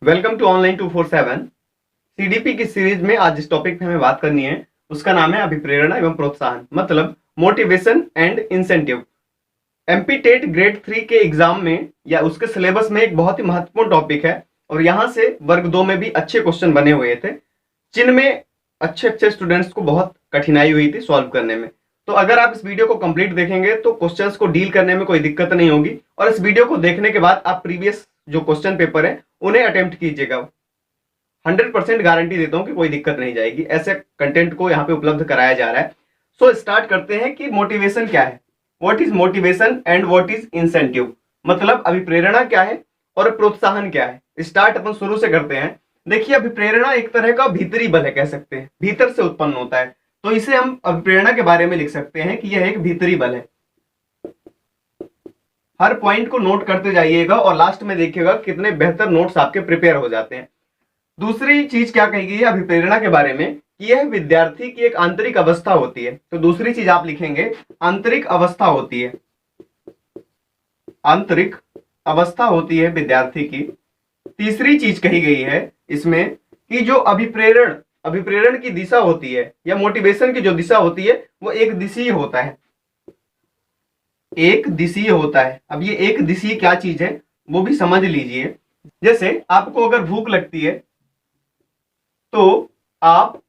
Welcome to online 247। CDP की series में आज जिस टॉपिक पे हमें बात करनी है उसका नाम है अभिप्रेरणा एवं प्रोत्साहन, मतलब motivation and incentive. MP TET grade 3 के एग्जाम में या उसके सिलेबस में एक बहुत ही महत्वपूर्ण टॉपिक है और यहाँ से वर्ग 2 में भी अच्छे क्वेश्चन बने हुए थे जिनमें अच्छे स्टूडेंट्स को बहुत कठिनाई हुई थी सॉल्व करने में। तो अगर आप इस वीडियो को कंप्लीट देखेंगे तो क्वेश्चंस को डील करने में कोई दिक्कत नहीं होगी और इस वीडियो को देखने के बाद आप प्रीवियस जो क्वेश्चन पेपर है उन्हें अटेम्प्ट कीजिएगा। 100% गारंटी देता हूं कि कोई दिक्कत नहीं जाएगी। ऐसे कंटेंट को यहाँ पे उपलब्ध कराया जा रहा है। सो स्टार्ट करते हैं कि मोटिवेशन क्या है, what is motivation and what is incentive, मतलब अभिप्रेरणा क्या है और प्रोत्साहन क्या है। स्टार्ट अपन शुरू से करते हैं। देखिए, अभिप्रेरणा एक तरह का भीतरी बल है, कह सकते हैं भीतर से उत्पन्न होता है, तो इसे हम अभिप्रेरणा के बारे में लिख सकते हैं कि यह एक भीतरी बल है। हर पॉइंट को नोट करते जाइएगा और लास्ट में देखिएगा कितने बेहतर नोट्स आपके प्रिपेयर हो जाते हैं। दूसरी चीज क्या कही गई है अभिप्रेरणा के बारे में कि यह विद्यार्थी की एक आंतरिक अवस्था होती है। तो दूसरी चीज आप लिखेंगे आंतरिक अवस्था होती है, आंतरिक अवस्था होती है विद्यार्थी की। तीसरी चीज कही गई है इसमें कि जो अभिप्रेरण की दिशा होती है या मोटिवेशन की जो दिशा होती है वो एक दिशीय होता है, एक दिशीय होता है। अब ये एक दिशीय क्या चीज है वो भी समझ लीजिए। जैसे आपको अगर भूख लगती है तो आप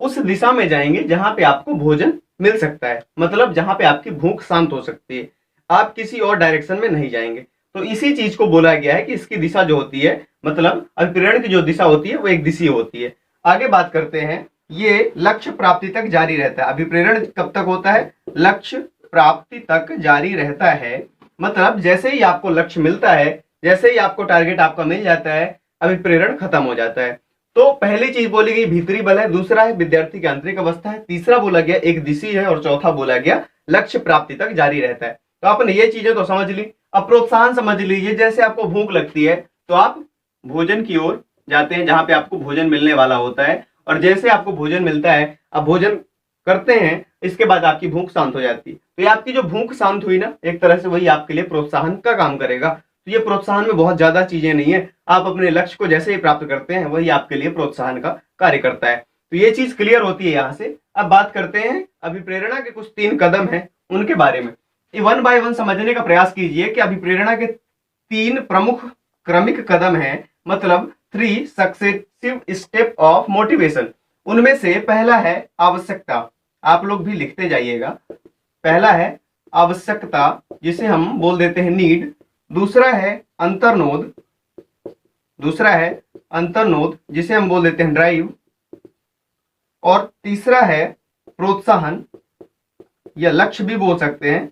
उस दिशा में जाएंगे जहां पे आपको भोजन मिल सकता है, मतलब जहां पे आपकी भूख शांत हो सकती है। आप किसी और डायरेक्शन में नहीं जाएंगे। तो इसी चीज को बोला गया है कि इसकी दिशा जो होती है, मतलब अभिप्रेरण की जो दिशा होती है वो एक दिशीय होती है। आगे बात करते हैं, ये लक्ष्य प्राप्ति तक जारी रहता है। अभिप्रेरण कब तक होता है? लक्ष्य प्राप्ति तक जारी रहता है, मतलब जैसे ही आपको लक्ष्य मिलता है, जैसे ही आपको टारगेट आपका मिल जाता है, अभिप्रेरण खत्म हो जाता है। तो पहली चीज बोली गई भीतरी बल है, दूसरा है विद्यार्थी की आंतरिक अवस्था है, तीसरा बोला गया एक दिशा है और चौथा बोला गया लक्ष्य प्राप्ति तक जारी रहता है। तो आपने ये चीजें तो समझ ली। अब प्रोत्साहन समझ लीजिए। जैसे आपको भूख लगती है तो आप भोजन की ओर जाते हैं जहां पे आपको भोजन मिलने वाला होता है, और जैसे आपको भोजन मिलता है आप भोजन करते हैं, इसके बाद आपकी भूख शांत हो जाती है। तो ये आपकी जो भूख शांत हुई ना, एक तरह से वही आपके लिए प्रोत्साहन का काम करेगा। तो ये प्रोत्साहन में बहुत ज्यादा चीजें नहीं है, आप अपने लक्ष्य को जैसे ही प्राप्त करते हैं वही आपके लिए प्रोत्साहन का कार्य करता है। तो ये चीज क्लियर होती है यहाँ से। अब बात करते हैं अभिप्रेरणा के कुछ 3 कदम हैं उनके बारे में। ये 1 बाय 1 समझने का प्रयास कीजिए कि अभिप्रेरणा के 3 प्रमुख क्रमिक कदम हैं, मतलब 3 सक्सेसिव स्टेप ऑफ मोटिवेशन। उनमें से पहला है आवश्यकता, आप लोग भी लिखते जाइएगा। पहला है आवश्यकता जिसे हम बोल देते हैं नीड, दूसरा है अंतर्नोद, जिसे हम बोल देते हैं ड्राइव, और तीसरा है प्रोत्साहन या लक्ष्य भी बोल सकते हैं,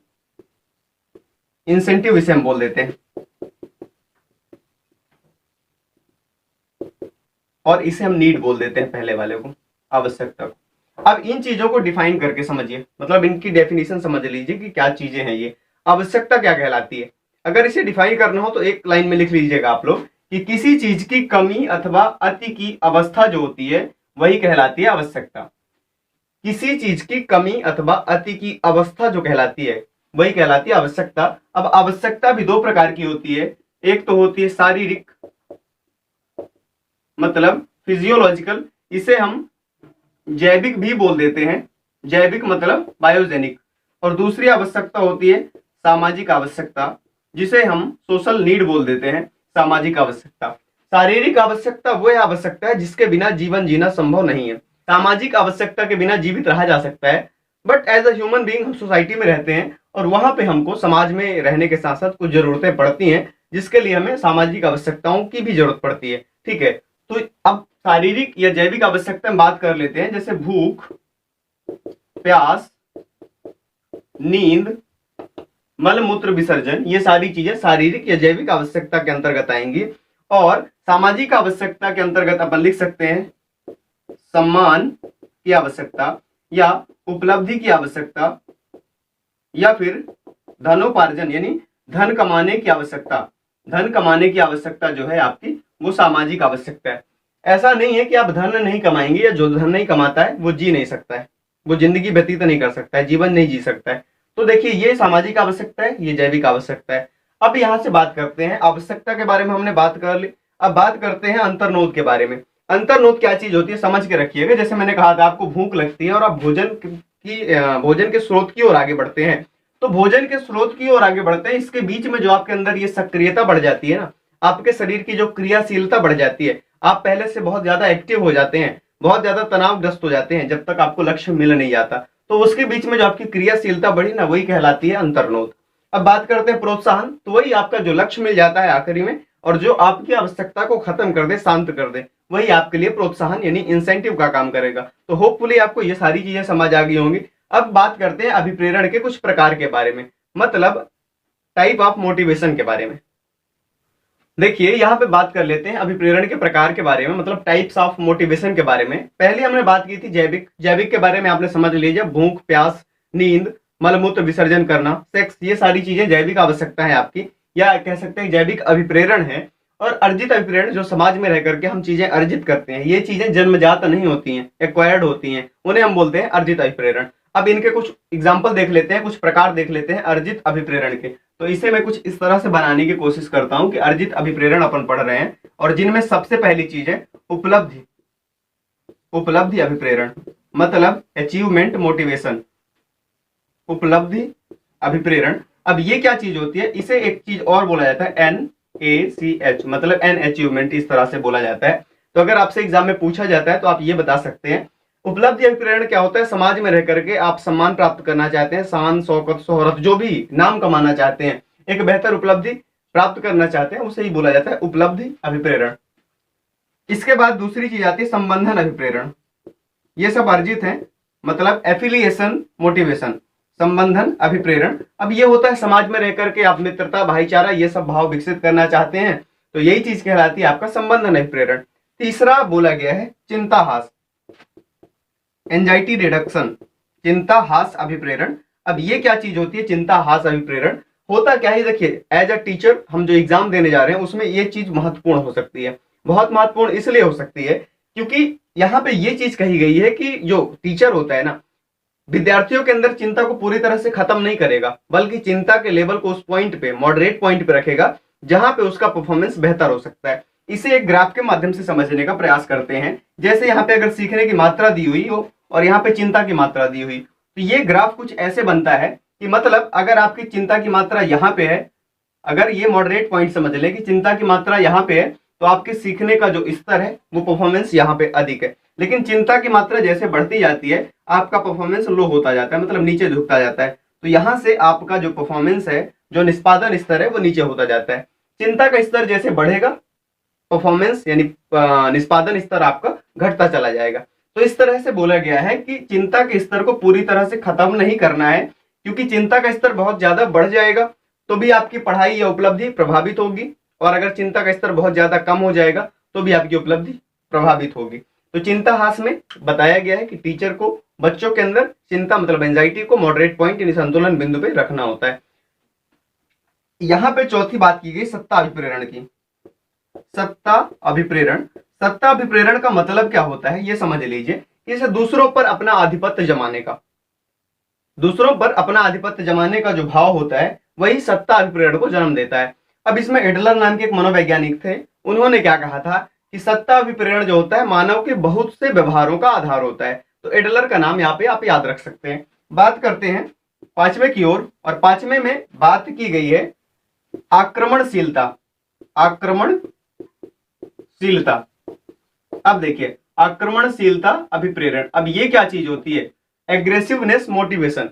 इंसेंटिव इसे हम बोल देते हैं, और इसे हम नीड बोल देते हैं पहले वाले को, आवश्यकता को। अब इन चीजों को डिफाइन करके समझिए, मतलब इनकी डेफिनेशन समझ लीजिए कि क्या चीजें हैं ये। आवश्यकता क्या कहलाती है? अगर इसे डिफाइन करना हो तो एक लाइन में लिख लीजिएगा आप लोग कि किसी चीज की कमी अथवा अति की अवस्था जो होती है वही कहलाती है आवश्यकता। किसी चीज की कमी अथवा अति की अवस्था जो कहलाती है वही कहलाती है आवश्यकता। अब आवश्यकता भी 2 प्रकार की होती है। एक तो होती है शारीरिक, मतलब फिजियोलॉजिकल, इसे हम जैविक भी बोल देते हैं, जैविक मतलब बायोजेनिक। और दूसरी आवश्यकता होती है सामाजिक आवश्यकता, जिसे हम सोशल नीड बोल देते हैं, सामाजिक आवश्यकता। शारीरिक आवश्यकता वो आवश्यकता है जिसके बिना जीवन जीना संभव नहीं है। सामाजिक आवश्यकता के बिना जीवित रहा जा सकता है, but as a human being हम सोसाइटी में रहते हैं और वहां पे हमको समाज में रहने के साथ साथ कुछ जरूरतें पड़ती हैं जिसके लिए हमें सामाजिक आवश्यकताओं की भी जरूरत पड़ती है। ठीक है, तो अब शारीरिक या जैविक आवश्यकता में बात कर लेते हैं, जैसे भूख, प्यास, नींद, मल मूत्र विसर्जन, ये सारी चीजें शारीरिक या जैविक आवश्यकता के अंतर्गत आएंगी। और सामाजिक आवश्यकता के अंतर्गत अपन लिख सकते हैं सम्मान की आवश्यकता या उपलब्धि की आवश्यकता, या फिर धनोपार्जन यानी धन कमाने की आवश्यकता। धन कमाने की आवश्यकता जो है आपकी वो सामाजिक आवश्यकता है। ऐसा नहीं है कि आप धन नहीं कमाएंगे, या जो धन नहीं कमाता है वो जी नहीं सकता है, वो जिंदगी व्यतीत नहीं कर सकता है, जीवन नहीं जी सकता है। तो देखिए, ये सामाजिक आवश्यकता है, ये जैविक आवश्यकता है। अब यहां से बात करते हैं आवश्यकता के बारे में, हमने बात कर ली। अब बात करते हैं अंतर्नोद के बारे में। अंतर्नोद क्या चीज होती है समझ के रखिएगा। जैसे मैंने कहा था आपको भूख लगती है और आप भोजन के स्रोत की ओर आगे बढ़ते हैं, तो भोजन के स्रोत की ओर आगे बढ़ते हैं, इसके बीच में जो आपके अंदर ये सक्रियता बढ़ जाती है ना, आपके शरीर की जो क्रियाशीलता बढ़ जाती है, आप पहले से बहुत ज्यादा एक्टिव हो जाते हैं, बहुत ज्यादा तनावग्रस्त हो जाते हैं जब तक आपको लक्ष्य मिल नहीं जाता, तो उसके बीच में जो आपकी क्रियाशीलता बढ़ी ना, वही कहलाती है अंतर्नोद। अब बात करते हैं प्रोत्साहन, तो वही आपका जो लक्ष्य मिल जाता है आखिरी में और जो आपकी आवश्यकता को खत्म कर दे, शांत कर दे, वही आपके लिए प्रोत्साहन यानी इंसेंटिव का काम करेगा। तो होपफुली आपको ये सारी चीजें समझ आ गई होंगी। अब बात करते हैं अभिप्रेरण के कुछ प्रकार के बारे में, मतलब टाइप ऑफ मोटिवेशन के बारे में। देखिए यहाँ पे बात कर लेते हैं अभिप्रेरण के प्रकार के बारे में, मतलब टाइप्स ऑफ मोटिवेशन के बारे में। पहले हमने बात की थी जैविक के बारे में, आपने समझ लीजिए भूख, प्यास, नींद, मलमूत्र विसर्जन करना, सेक्स, ये सारी चीजें जैविक आवश्यकता है आपकी, या कह सकते हैं जैविक अभिप्रेरण है। और अर्जित अभिप्रेरण जो समाज में रह करके हम चीजें अर्जित करते हैं, ये चीजें जन्मजात नहीं होती हैं, एक्वायर्ड होती हैं, उन्हें हम बोलते हैं अर्जित अभिप्रेरण। अब इनके कुछ एग्जाम्पल देख लेते हैं, कुछ प्रकार देख लेते हैं अर्जित अभिप्रेरण के। तो इसे मैं कुछ इस तरह से बनाने की कोशिश करता हूं कि अर्जित अभिप्रेरण अपन पढ़ रहे हैं, और जिनमें सबसे पहली चीज है उपलब्धि अभिप्रेरण, मतलब अचीवमेंट मोटिवेशन, उपलब्धि अभिप्रेरण। अब ये क्या चीज होती है, इसे एक चीज और बोला जाता है NACH, मतलब एन अचीवमेंट, इस तरह से बोला जाता है। तो अगर आपसे एग्जाम में पूछा जाता है तो आप ये बता सकते हैं उपलब्धि अभिप्रेरण क्या होता है। समाज में रह करके आप सम्मान प्राप्त करना चाहते हैं, शान, शौकत, शोहरत, जो भी नाम कमाना चाहते हैं, एक बेहतर उपलब्धि प्राप्त करना चाहते हैं, उसे ही बोला जाता है उपलब्धि अभिप्रेरण। इसके बाद दूसरी चीज आती है संबंधन अभिप्रेरण। ये सब अर्जित है, मतलब एफिलिएशन मोटिवेशन, संबंधन अभिप्रेरण। अब ये होता है समाज में रह करके आप मित्रता, भाईचारा, ये सब भाव विकसित करना चाहते हैं, तो यही चीज कहलाती है आपका संबंधन अभिप्रेरण। तीसरा बोला गया है चिंता हास, एंजाइटी रिडक्शन, चिंता हास अभिप्रेरण। अब ये क्या चीज होती है चिंता हास अभिप्रेरण, होता क्या है, देखिए एज अ टीचर हम जो एग्जाम देने जा रहे हैं उसमें ये चीज महत्वपूर्ण हो सकती है। बहुत महत्वपूर्ण इसलिए हो सकती है क्योंकि यहाँ पे ये चीज कही गई है कि जो टीचर होता है ना, विद्यार्थियों के अंदर चिंता को पूरी तरह से खत्म नहीं करेगा, बल्कि चिंता के लेवल को उस पॉइंट पे, मॉडरेट पॉइंट पे रखेगा जहां पे उसका परफॉर्मेंस बेहतर हो सकता है। इसे एक ग्राफ के माध्यम से समझने का प्रयास करते हैं। जैसे यहाँ पे अगर सीखने की मात्रा दी हुई हो और यहाँ पे चिंता की मात्रा दी हुई, तो ये ग्राफ कुछ ऐसे बनता है कि मतलब अगर आपकी चिंता की मात्रा यहाँ पे है, अगर ये मॉडरेट पॉइंट समझ लें कि चिंता की मात्रा यहाँ पे है, तो आपके सीखने का जो स्तर है वो परफॉर्मेंस यहाँ पे अधिक है। लेकिन चिंता की मात्रा जैसे बढ़ती जाती है आपका परफॉर्मेंस लो होता जाता है, मतलब नीचे झुकता जाता है। तो यहाँ से आपका जो परफॉर्मेंस है, जो निष्पादन स्तर है, वो नीचे होता जाता है। चिंता का स्तर जैसे बढ़ेगा, परफॉर्मेंस यानी निष्पादन स्तर आपका घटता चला जाएगा। तो इस तरह से बोला गया है कि चिंता के स्तर को पूरी तरह से खत्म नहीं करना है, क्योंकि चिंता का स्तर बहुत ज्यादा बढ़ जाएगा तो भी आपकी पढ़ाई या उपलब्धि प्रभावित होगी, और अगर चिंता का स्तर बहुत ज्यादा कम हो जाएगा तो भी आपकी उपलब्धि प्रभावित होगी। तो चिंता हास में बताया गया है कि टीचर को बच्चों के अंदर चिंता मतलब एंजाइटी को मॉडरेट पॉइंट यानी संतुलन बिंदु पे रखना होता है। यहाँ पे चौथी बात की गई सत्ता अभिप्रेरण की। सत्ता अभिप्रेरण, सत्ता अभिप्रेरण का मतलब क्या होता है ये समझ लीजिए। इसे दूसरों पर अपना आधिपत्य जमाने का, दूसरों पर अपना आधिपत्य जमाने का जो भाव होता है वही सत्ता अभिप्रेरण को जन्म देता है। अब इसमें एडलर नाम के एक मनोवैज्ञानिक थे, उन्होंने क्या कहा था कि सत्ता अभिप्रेरण जो होता है मानव के बहुत से व्यवहारों का आधार होता है। तो एडलर का नाम यहाँ पे आप याद रख सकते हैं। बात करते हैं पांचवे की ओर, और पांचवे में बात की गई है आक्रमणशीलता, आक्रमणशीलता। अब देखिए आक्रमणशीलता अभिप्रेरण, अब ये क्या चीज होती है, एग्रेसिवनेस मोटिवेशन।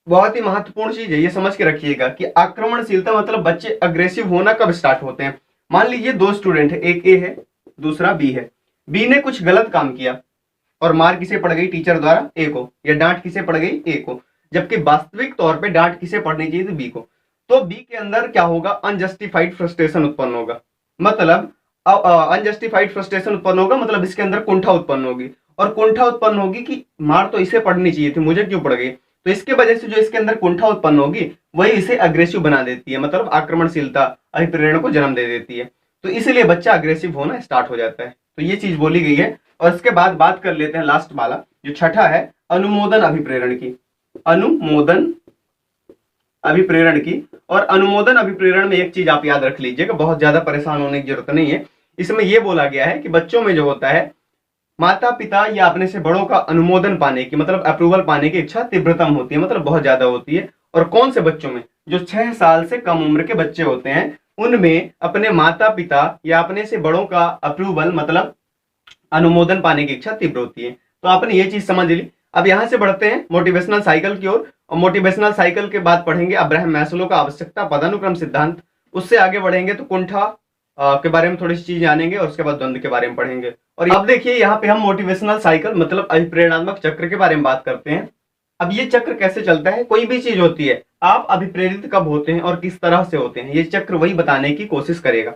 बहुत ही महत्वपूर्ण चीज है, ये समझ के रखिएगा कि आक्रमणशीलता मतलब बच्चे अग्रेसिव होना कब स्टार्ट होते हैं। मान लीजिए दो स्टूडेंट है, एक ए है दूसरा बी है। बी ने कुछ गलत काम किया और मार किसे पड़ गई टीचर द्वारा, ए को, या डांट किसे पड़ गई, ए को, जबकि वास्तविक तौर पे डांट किसे पड़नी चाहिए थी, बी को। तो बी के अंदर क्या होगा, अनजस्टिफाइड फ्रस्ट्रेशन उत्पन्न होगा, मतलब अनजस्टिफाइड फ्रस्ट्रेशन उत्पन्न होगा, मतलब इसके अंदर कुंठा उत्पन्न होगी, और कुंठा उत्पन्न होगी कि मार तो इसे पड़नी चाहिए थी, मुझे क्यों पड़ गई। तो इसके वजह से जो इसके अंदर कुंठा उत्पन्न होगी वही इसे अग्रेसिव बना देती है, मतलब आक्रमणशीलता अभिप्रेरण को जन्म दे देती है। तो इसलिए बच्चा अग्रेसिव होना स्टार्ट हो जाता है। तो ये चीज बोली गई है। और इसके बाद बात कर लेते हैं लास्ट वाला जो छठा है, अनुमोदन अभिप्रेरण की। अनुमोदन अभिप्रेरण की, और अनुमोदन अभिप्रेरण में एक चीज आप याद रख लीजिएगा, बहुत ज्यादा परेशान होने की जरूरत नहीं है। इसमें यह बोला गया है कि बच्चों में जो होता है माता पिता या अपने से बड़ों का अनुमोदन पाने की, मतलब अप्रूवल पाने की इच्छा तीव्रतम होती है, मतलब बहुत ज्यादा होती है। और कौन से बच्चों में? जो 6 साल से कम उम्र के बच्चे होते हैं उनमें अपने माता पिता या अपने से बड़ों का अप्रूवल मतलब अनुमोदन पाने की इच्छा तीव्र होती है। तो आपने ये चीज समझ ली। अब यहां से बढ़ते हैं मोटिवेशनल साइकिल की ओर, और मोटिवेशनल साइकिल के बाद पढ़ेंगे अब्राहम मैस्लो का आवश्यकता पदानुक्रम सिद्धांत। उससे आगे बढ़ेंगे तो कुंठा के बारे में थोड़ी सी चीज जानेंगे, और उसके बाद द्वंद्व के बारे में पढ़ेंगे। और अब देखिए यहाँ पे हम मोटिवेशनल साइकिल मतलब अभिप्रेरणात्मक चक्र के बारे में बात करते हैं। अब ये चक्र कैसे चलता है? कोई भी चीज होती है, आप अभिप्रेरित कब होते हैं और किस तरह से होते हैं, ये चक्र वही बताने की कोशिश करेगा।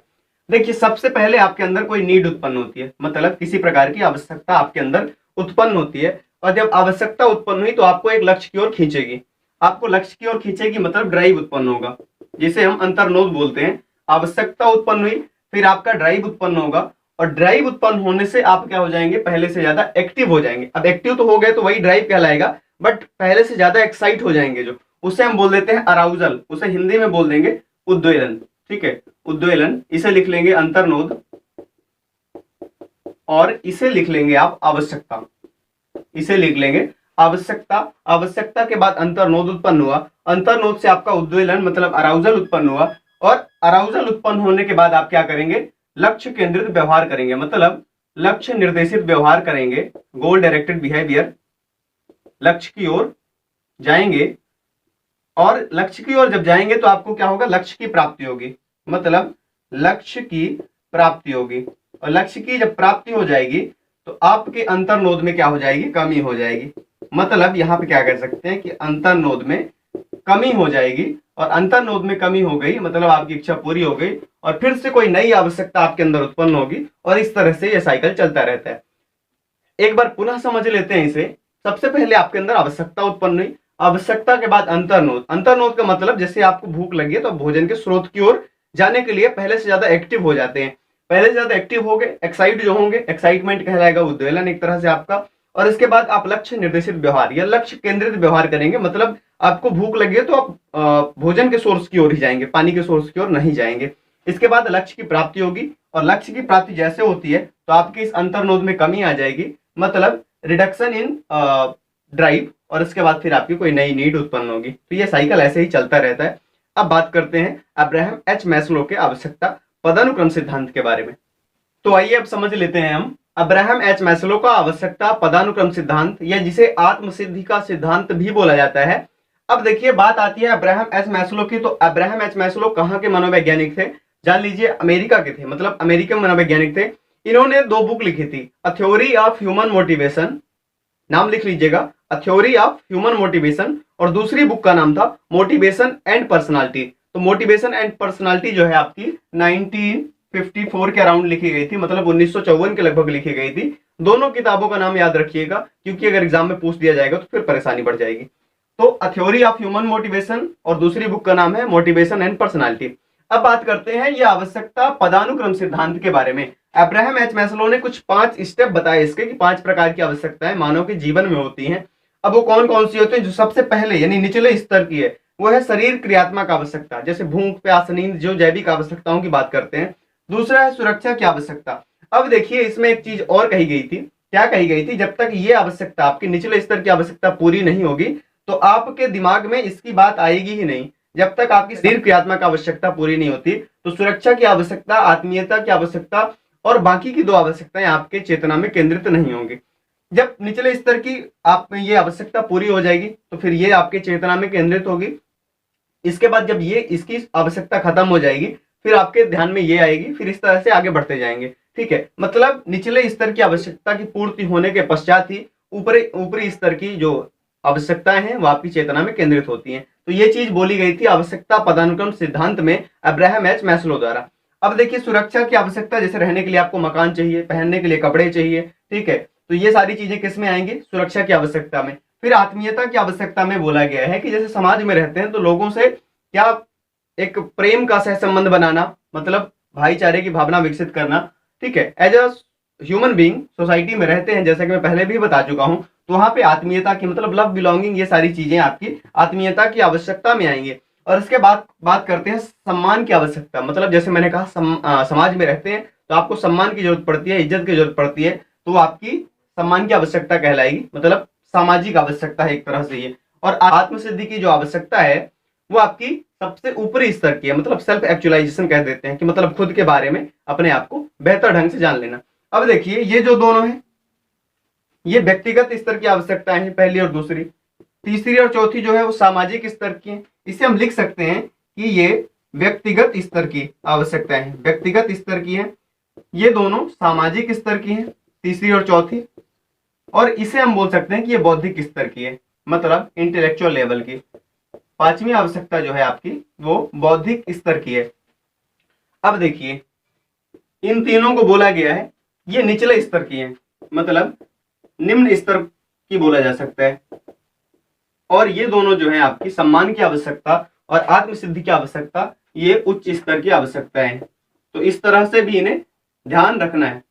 देखिए, सबसे पहले आपके अंदर कोई नीड उत्पन्न होती है, मतलब किसी प्रकार की आवश्यकता आपके अंदर उत्पन्न होती है, और जब आवश्यकता उत्पन्न हुई तो आपको एक लक्ष्य की ओर खींचेगी। आपको लक्ष्य की ओर खींचेगी मतलब ड्राइव उत्पन्न होगा, जिसे हम अंतर्नोद बोलते हैं। आवश्यकता उत्पन्न हुई, फिर आपका ड्राइव उत्पन्न होगा, और ड्राइव उत्पन्न होने से आप क्या हो जाएंगे? पहले से ज्यादा एक्टिव हो जाएंगे। अब एक्टिव तो हो गए तो वही ड्राइव कहलाएगा, बट पहले से ज्यादा एक्साइट हो जाएंगे, जो उसे हम बोल देते हैं अराउजल, उसे हिंदी में बोल देंगे उद्वेलन। ठीक है, उद्वेलन, इसे लिख लेंगे अंतर्नोद, और इसे लिख लेंगे आप आवश्यकता। इसे लिख लेंगे आवश्यकता। आवश्यकता के बाद अंतर्नोद उत्पन्न हुआ, अंतर्नोद से आपका उद्वेलन मतलब अराउजल उत्पन्न हुआ, और अराउजल उत्पन्न होने के बाद आप क्या करेंगे? लक्ष्य केंद्रित व्यवहार करेंगे, मतलब लक्ष्य निर्देशित व्यवहार करेंगे, गोल डायरेक्टेड बिहेवियर। लक्ष्य की ओर जाएंगे, और लक्ष्य की ओर जब जाएंगे तो आपको क्या होगा? लक्ष्य की प्राप्ति होगी, मतलब लक्ष्य की प्राप्ति होगी। और लक्ष्य की जब प्राप्ति हो जाएगी तो आपके अंतर्नोद में क्या हो जाएगी? कमी हो जाएगी। मतलब यहां पे क्या कह सकते हैं कि अंतर्नोद में कमी हो जाएगी, और अंतर्नोद में कमी हो गई मतलब आपकी इच्छा पूरी हो गई, और फिर से कोई नई आवश्यकता आपके अंदर उत्पन्न होगी, और इस तरह से यह साइकिल चलता रहता है। एक बार पुनः समझ लेते हैं इसे। सबसे पहले आपके अंदर आवश्यकता उत्पन्न हुई, आवश्यकता के बाद अंतर्नोद। अंतर्नोद का मतलब जैसे आपको भूख लगी है तो भोजन के स्रोत की ओर जाने के लिए पहले से ज्यादा एक्टिव हो जाते हैं। पहले से ज्यादा एक्टिव हो गए, एक्साइट जो होंगे, एक्साइटमेंट कहलाएगा उद्वेलन एक तरह से आपका। और इसके बाद आप लक्ष्य निर्देशित व्यवहार या लक्ष्य केंद्रित व्यवहार करेंगे, मतलब आपको भूख लगी है तो आप भोजन के सोर्स की ओर ही जाएंगे, पानी के सोर्स की ओर नहीं जाएंगे। इसके बाद लक्ष्य की प्राप्ति होगी, और लक्ष्य की प्राप्ति जैसे होती है तो आपकी इस अंतर्नोद में कमी आ जाएगी, मतलब रिडक्शन इन ड्राइव, और इसके बाद फिर आपकी कोई नई नीड उत्पन्न होगी। तो ये साइकिल ऐसे ही चलता रहता है। अब बात करते हैं अब्राहम एच मैस्लो के आवश्यकता पदानुक्रम सिद्धांत के बारे में। तो आइए अब समझ लेते हैं हम अब्राहम एच मैस्लो का आवश्यकता पदानुक्रम सिद्धांत, या जिसे आत्मसिद्धि का सिद्धांत भी बोला जाता है। अब देखिए, बात आती है अब्राहम एच मैस्लो की। तो अब्राहम एच मैस्लो कहाँ के मनोवैज्ञानिक थे? जान लीजिए, अमेरिका के थे, मतलब अमेरिकन मनोवैज्ञानिक थे। इन्होंने 2 बुक लिखी थी, a theory of human motivation, नाम लिख लीजिएगा, अ थ्योरी ऑफ ह्यूमन मोटिवेशन, और दूसरी बुक का नाम था मोटिवेशन एंड पर्सनालिटी। तो मोटिवेशन एंड पर्सनालिटी जो है आपकी 1954 के अराउंड लिखी गई थी, मतलब 1954 के लगभग लिखी गई थी। दोनों किताबों का नाम याद रखिएगा, क्योंकि अगर एग्जाम में पूछ दिया जाएगा तो फिर परेशानी बढ़ जाएगी। तो अ थ्योरी ऑफ ह्यूमन मोटिवेशन, और दूसरी बुक का नाम है मोटिवेशन एंड पर्सनालिटी। अब बात करते हैं ये आवश्यकता पदानुक्रम सिद्धांत के बारे में। अब्राहम एच मैस्लो ने कुछ 5 स्टेप बताए इसके, कि 5 प्रकार की आवश्यकताएं मानव के जीवन में होती हैं। अब वो कौन कौन सी होती है? जो सबसे पहले यानी निचले स्तर की है वो है शरीर क्रियात्मक आवश्यकता, जैसे भूख, प्यास, नींद, जो जैविक आवश्यकताओं की बात करते हैं। दूसरा है सुरक्षा की आवश्यकता। अब देखिए, इसमें एक चीज और कही गई थी। क्या कही गई थी? जब तक ये आवश्यकता, आपकी निचले स्तर की आवश्यकता पूरी नहीं होगी तो आपके दिमाग में इसकी बात आएगी ही नहीं। जब तक आपकी शरीर क्रियात्मक आवश्यकता पूरी नहीं होती तो सुरक्षा की आवश्यकता, आत्मीयता की आवश्यकता, और बाकी की 2 आवश्यकताएं आपके चेतना में केंद्रित नहीं होंगी। जब निचले स्तर की आप में ये आवश्यकता पूरी हो जाएगी तो फिर ये आपके चेतना में केंद्रित होगी। इसके बाद जब ये इसकी आवश्यकता खत्म हो जाएगी फिर आपके ध्यान में ये आएगी, फिर इस तरह से आगे बढ़ते जाएंगे। ठीक है, मतलब निचले स्तर की आवश्यकता की पूर्ति होने के पश्चात ही ऊपरी स्तर की जो आवश्यकताएं हैं वो आपकी चेतना में केंद्रित होती हैं। तो ये चीज बोली गई थी आवश्यकता पदानुक्रम सिद्धांत में अब्राहम एच मैस्लो द्वारा। अब देखिए, सुरक्षा की आवश्यकता, जैसे रहने के लिए आपको मकान चाहिए, पहनने के लिए कपड़े चाहिए। ठीक है, तो ये सारी चीजें किस में आएंगी? सुरक्षा की आवश्यकता में। फिर आत्मीयता की आवश्यकता में बोला गया है कि जैसे समाज में रहते हैं तो लोगों से क्या एक प्रेम का सहसंबंध बनाना, मतलब भाईचारे की भावना विकसित करना। ठीक है, as a human being society में रहते हैं, जैसा कि मैं पहले भी बता चुका हूं, तो वहां पे आत्मीयता की मतलब लव, बिलोंगिंग, ये सारी चीजें आपकी आत्मीयता की आवश्यकता में आएंगी। और इसके बाद बात करते हैं सम्मान की आवश्यकता, मतलब जैसे मैंने कहा समाज में रहते हैं तो आपको सम्मान की जरूरत पड़ती है, इज्जत की जरूरत पड़ती है, तो आपकी सम्मान की आवश्यकता कहलाएगी, मतलब सामाजिक आवश्यकता है एक तरह से ये। और आत्मसिद्धि की जो आवश्यकता है वो आपकी सबसे ऊपरी स्तर की है, मतलब सेल्फ एक्चुअलाइजेशन कह देते हैं, कि मतलब खुद के बारे में अपने आप को बेहतर ढंग से जान लेना। अब देखिए ये जो दोनों है ये व्यक्तिगत स्तर की आवश्यकताएं हैं, पहली और दूसरी। तीसरी और चौथी जो है वो सामाजिक स्तर की है। इसे हम लिख सकते हैं कि ये व्यक्तिगत स्तर की आवश्यकताएं हैं, व्यक्तिगत स्तर की है। ये दोनों सामाजिक स्तर की हैं, तीसरी और चौथी। और इसे हम बोल सकते हैं कि ये बौद्धिक स्तर की है, मतलब इंटेलेक्चुअल लेवल की। पांचवी आवश्यकता जो है आपकी वो बौद्धिक स्तर की है। अब देखिए इन तीनों को बोला गया है ये निचले स्तर की है, मतलब निम्न स्तर की बोला जा सकता है। और ये दोनों जो है आपकी सम्मान की आवश्यकता और आत्मसिद्धि की आवश्यकता ये उच्च स्तर की आवश्यकता है। तो इस तरह से भी इन्हें ध्यान रखना है।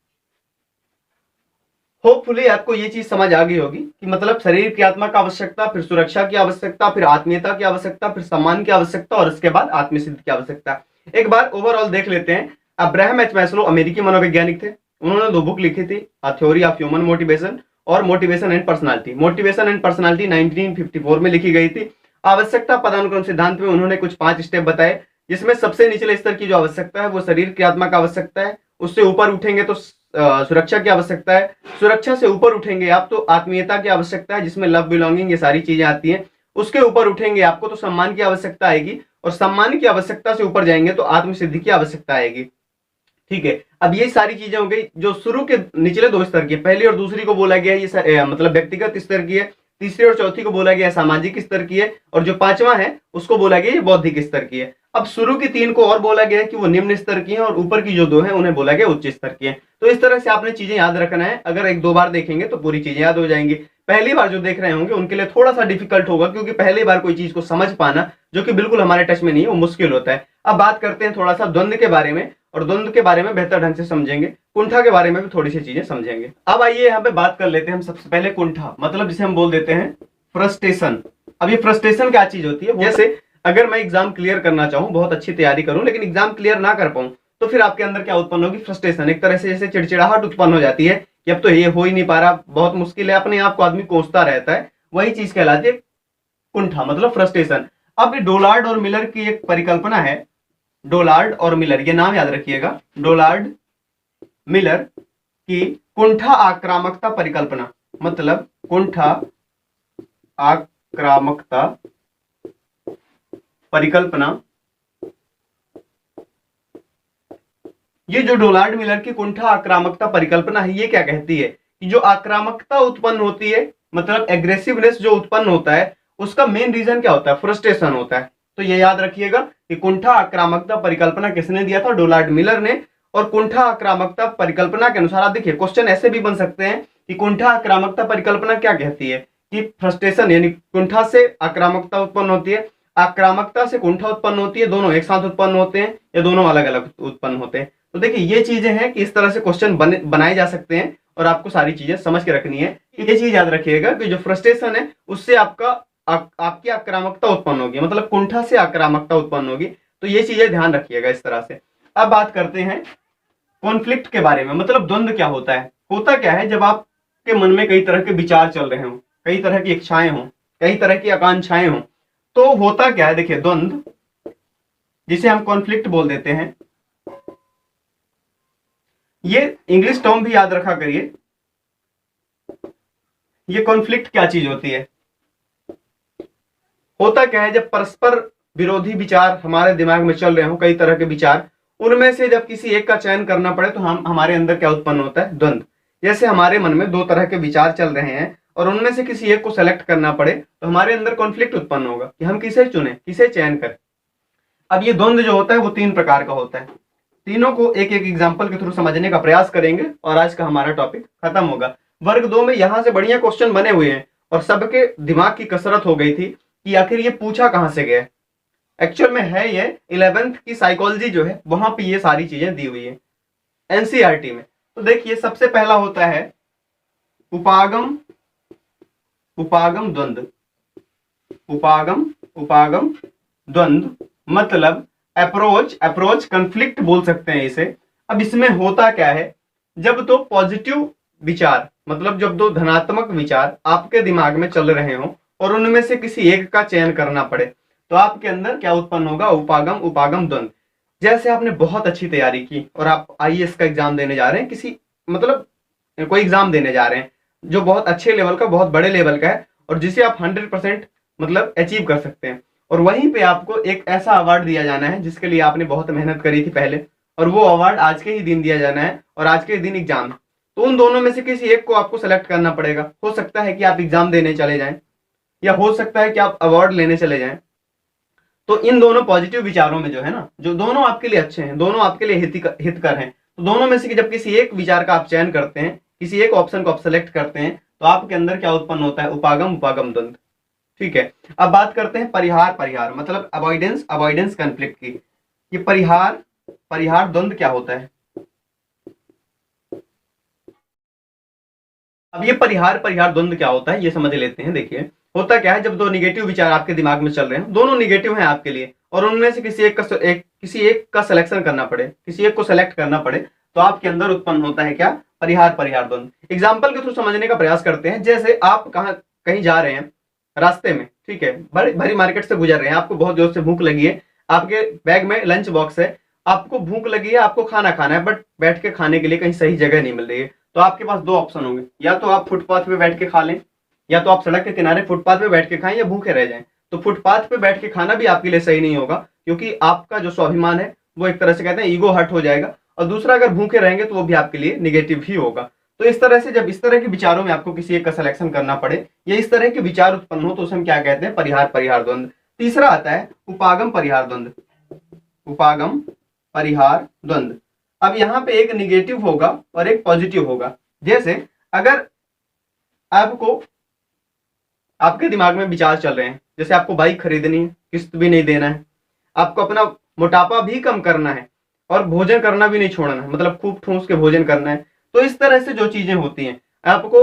होपफुली आपको ये चीज समझ आ गई होगी कि मतलब शरीर क्रियात्मक आवश्यकता, फिर सुरक्षा की आवश्यकता, फिर आत्मीयता की आवश्यकता, फिर सम्मान की आवश्यकता और उसके बाद आत्मसिद्धि की आवश्यकता। एक बार ओवरऑल देख लेते हैं। अब्राहम एच मैस्लो अमेरिकी मनोवैज्ञानिक थे। उन्होंने 2 बुक लिखी थी, a theory of human motivation और motivation and personality. Motivation and personality 1954 में लिखी गई थी। आवश्यकता पदानुक्रम सिद्धांत में उन्होंने कुछ 5 स्टेप बताए, जिसमें सबसे निचले स्तर की जो आवश्यकता है वो शरीर क्रियात्मक आवश्यकता है। उससे ऊपर उठेंगे तो सुरक्षा की आवश्यकता है। सुरक्षा से ऊपर उठेंगे आप तो आत्मीयता की आवश्यकता है, जिसमें लव, बिलोंगिंग, ये सारी चीजें आती हैं। उसके ऊपर उठेंगे आपको तो सम्मान की आवश्यकता आएगी, और सम्मान की आवश्यकता से ऊपर जाएंगे तो आत्मसिद्धि की आवश्यकता आएगी। ठीक है, अब ये सारी चीजें हो गई जो शुरू के निचले 2 स्तर की है। पहली और दूसरी को बोला गया है ये मतलब व्यक्तिगत स्तर की है। तीसरी और चौथी को बोला गया है सामाजिक स्तर की है। और जो पांचवा है उसको बोला गया है बौद्धिक स्तर की है। अब शुरू की 3 को और बोला गया है कि वो निम्न स्तर की है, और ऊपर की जो 2 है उन्हें बोला गया उच्च स्तर की है। तो इस तरह से आपने चीजें याद रखना है। अगर 1-2 बार देखेंगे तो पूरी चीजें याद हो जाएंगी। पहली बार जो देख रहे होंगे उनके लिए थोड़ा सा डिफिकल्ट होगा, क्योंकि पहली बार कोई चीज को समझ पाना जो कि बिल्कुल हमारे टच में नहीं है वो मुश्किल होता है। अब बात करते हैं थोड़ा सा द्वंद्व के बारे में, और द्वंद्व के बारे में बेहतर ढंग से समझेंगे। कुंठा के बारे में भी थोड़ी सी चीजें समझेंगे। अब आइए यहाँ पे बात कर लेते हैं हम सबसे पहले कुंठा, मतलब जिसे हम बोल देते हैं फ्रस्ट्रेशन। अब ये फ्रस्ट्रेशन क्या चीज होती है? जैसे अगर मैं एग्जाम क्लियर करना चाहूं, बहुत अच्छी तैयारी करूं, लेकिन एग्जाम क्लियर ना कर पाऊं, तो फिर आपके अंदर क्या उत्पन्न होगी? फ्रस्ट्रेशन। एक तरह से जैसे चिड़चिड़ाहट उत्पन्न हो जाती है कि अब तो ये हो ही नहीं पा रहा, बहुत मुश्किल है, अपने आप को आदमी कोसता रहता है। वही चीज कहलाती है कुंठा, मतलब फ्रस्ट्रेशन। अब डोलार्ड और मिलर की एक परिकल्पना है, डोलार्ड और मिलर, ये नाम याद रखिएगा, डोलार्ड मिलर की कुंठा आक्रामकता परिकल्पना, मतलब कुंठा आक्रामकता परिकल्पना। ये जो डोलार्ड मिलर की कुंठा आक्रामकता परिकल्पना है, ये क्या कहती है कि जो आक्रामकता उत्पन्न होती है, मतलब एग्रेसिवनेस जो उत्पन्न होता है, उसका मेन रीजन क्या होता है? फ्रस्ट्रेशन होता है। तो ये याद रखिएगा कि कुंठा आक्रामकता परिकल्पना किसने दिया था? डोलार्ड मिलर ने। और कुंठा आक्रामकता परिकल्पना के अनुसार आप देखिए क्वेश्चन ऐसे भी बन सकते हैं कि कुंठा आक्रामकता परिकल्पना क्या कहती है कि फ्रस्ट्रेशन यानी कुंठा से आक्रामकता उत्पन्न होती है, आक्रामकता से कुंठा उत्पन्न होती है, दोनों एक साथ उत्पन्न होते हैं या दोनों अलग अलग उत्पन्न होते हैं। तो देखिए ये चीजें हैं कि इस तरह से क्वेश्चन बनाए जा सकते हैं, और आपको सारी चीजें समझ के रखनी है। ये चीज याद रखिएगा कि जो फ्रस्ट्रेशन है उससे आपकी आक्रामकता उत्पन्न होगी, मतलब कुंठा से आक्रामकता उत्पन्न होगी। तो ये चीजें ध्यान रखिएगा इस तरह से। अब बात करते हैं कॉन्फ्लिक्ट के बारे में, मतलब द्वंद्व क्या होता है? होता क्या है जब आपके मन में कई तरह के विचार चल रहे हों, कई तरह की इच्छाएं हों, कई तरह की आकांक्षाएं हों, तो होता क्या है? देखिए द्वंद्व, जिसे हम कॉन्फ्लिक्ट बोल देते हैं, ये इंग्लिश टर्म भी याद रखा करिए। ये कॉन्फ्लिक्ट क्या चीज होती है? होता क्या है जब परस्पर विरोधी विचार हमारे दिमाग में चल रहे हो, कई तरह के विचार, उनमें से जब किसी एक का चयन करना पड़े तो हमारे अंदर क्या उत्पन्न होता है? द्वंद्व। जैसे हमारे मन में 2 तरह के विचार चल रहे हैं और उनमें से किसी एक को सेलेक्ट करना पड़े तो हमारे अंदर कॉन्फ्लिक्ट उत्पन्न होगा कि हम किसे चुने, किसे चयन करें। अब ये द्वंद्व जो होता है वो 3 प्रकार का होता है। तीनों को एक एक एग्जाम्पल के थ्रू समझने का प्रयास करेंगे और आज का हमारा टॉपिक खत्म होगा। वर्ग 2 में यहां से बढ़िया क्वेश्चन बने हुए हैं और सबके दिमाग की कसरत हो गई थी कि आखिर ये पूछा कहां से गया। एक्चुअल में है ये 11th की साइकोलॉजी जो है वहां पे ये सारी चीजें दी हुई है एनसीईआरटी में। तो देखिए सबसे पहला होता है उपागम द्वंद्व। उपागम द्वंद्व मतलब अप्रोच कॉन्फ्लिक्ट बोल सकते हैं इसे। अब इसमें होता क्या है, जब दो पॉजिटिव विचार, मतलब जब दो धनात्मक विचार आपके दिमाग में चल रहे हो और उनमें से किसी एक का चयन करना पड़े, तो आपके अंदर क्या उत्पन्न होगा, उपागम उपागम द्वंद। जैसे आपने बहुत अच्छी तैयारी की और आप आईएएस का एग्जाम देने जा रहे हैं, किसी मतलब कोई एग्जाम देने जा रहे हैं जो बहुत अच्छे लेवल का, बहुत बड़े लेवल का है, और जिसे आप 100% मतलब अचीव कर सकते हैं, और वहीं पे आपको एक ऐसा अवार्ड दिया जाना है जिसके लिए आपने बहुत मेहनत करी थी पहले, और वो अवार्ड आज के ही दिन दिया जाना है और आज के ही दिन एग्जाम है। तो उन दोनों में से किसी एक को आपको सेलेक्ट करना पड़ेगा। हो सकता है कि आप एग्जाम देने चले जाएं, या हो सकता है कि आप अवार्ड लेने चले जाएं। तो इन दोनों पॉजिटिव विचारों में जो है ना, जो दोनों आपके लिए अच्छे हैं, दोनों आपके लिए हितकर हैं, तो दोनों में से जब किसी एक विचार का आप चयन करते हैं, किसी एक ऑप्शन को आप सेलेक्ट करते हैं, तो आपके अंदर क्या उत्पन्न होता है, उपागम उपागम द्वंद। ठीक है, अब बात करते हैं परिहार परिहार मतलब अवॉइडेंस अवॉइडेंस कॉन्फ्लिक्ट की। ये परिहार परिहार द्वंद क्या होता है। अब ये परिहार परिहार द्वंद क्या होता है ये समझ लेते हैं। देखिए, होता क्या है, जब दो निगेटिव विचार आपके दिमाग में चल रहे हैं, दोनों निगेटिव हैं आपके लिए, और उनमें से किसी एक का सिलेक्शन करना पड़े, किसी एक को सेलेक्ट करना पड़े, तो आपके अंदर उत्पन्न होता है क्या, परिहार परिहार द्वंद। एग्जाम्पल के थ्रू समझने का प्रयास करते हैं। जैसे आप कहीं जा रहे हैं, रास्ते में, ठीक है, भरी मार्केट से गुजर रहे हैं, आपको बहुत जोर से भूख लगी है, आपके बैग में लंच बॉक्स है, आपको भूख लगी है, आपको खाना खाना है, बट बैठ के खाने के लिए कहीं सही जगह नहीं मिल रही है। तो आपके पास दो ऑप्शन होंगे, या तो आप फुटपाथ पे बैठ के खा लें, या तो आप सड़क के किनारे फुटपाथ पे बैठ के खाएं, या भूखे रह जाएं। तो फुटपाथ पे बैठ के खाना भी आपके लिए सही नहीं होगा, क्योंकि आपका जो स्वाभिमान है वो एक तरह से कहते हैं ईगो हर्ट हो जाएगा, और दूसरा अगर भूखे रहेंगे तो वो भी आपके लिए निगेटिव ही होगा। तो इस तरह से जब इस तरह के विचारों में आपको किसी एक का सिलेक्शन करना पड़े, या इस तरह के विचार उत्पन्न हो, तो उसे हम क्या कहते हैं, परिहार परिहार द्वंद। तीसरा आता है उपागम परिहार द्वंद। उपागम परिहार द्वंद। अब यहाँ पे एक निगेटिव होगा और एक पॉजिटिव होगा। जैसे अगर आपको, आपके दिमाग में विचार चल रहे हैं, जैसे आपको बाइक खरीदनी है, किस्त भी नहीं देना है, आपको अपना मोटापा भी कम करना है, और भोजन करना भी नहीं छोड़ना है, मतलब खूब ठूस के भोजन करना है। तो इस तरह से जो चीजें होती हैं, आपको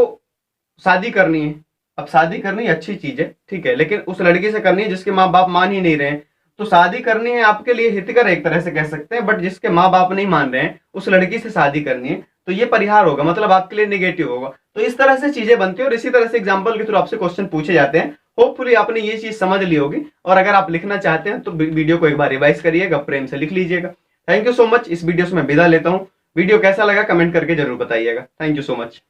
शादी करनी है। अब शादी करनी अच्छी चीज है, ठीक है, लेकिन उस लड़की से करनी है जिसके माँ बाप मान ही नहीं रहे हैं। तो शादी करनी है आपके लिए हितकर एक तरह से कह सकते हैं, बट जिसके माँ बाप नहीं मान रहे हैं उस लड़की से शादी करनी है, तो ये परिहार होगा, मतलब आपके लिए निगेटिव होगा। तो इस तरह से चीजें बनती है, और इसी तरह से एग्जाम्पल के थ्रू आपसे क्वेश्चन पूछे जाते हैं। होपफुली आपने ये चीज समझ ली होगी, और अगर आप लिखना चाहते हैं तो वीडियो को एक बार रिवाइज करिएगा, प्रेम से लिख लीजिएगा। Thank you so much. इस वीडियो से मैं विदा लेता हूँ। वीडियो कैसा लगा कमेंट करके जरूर बताइएगा। Thank you so much.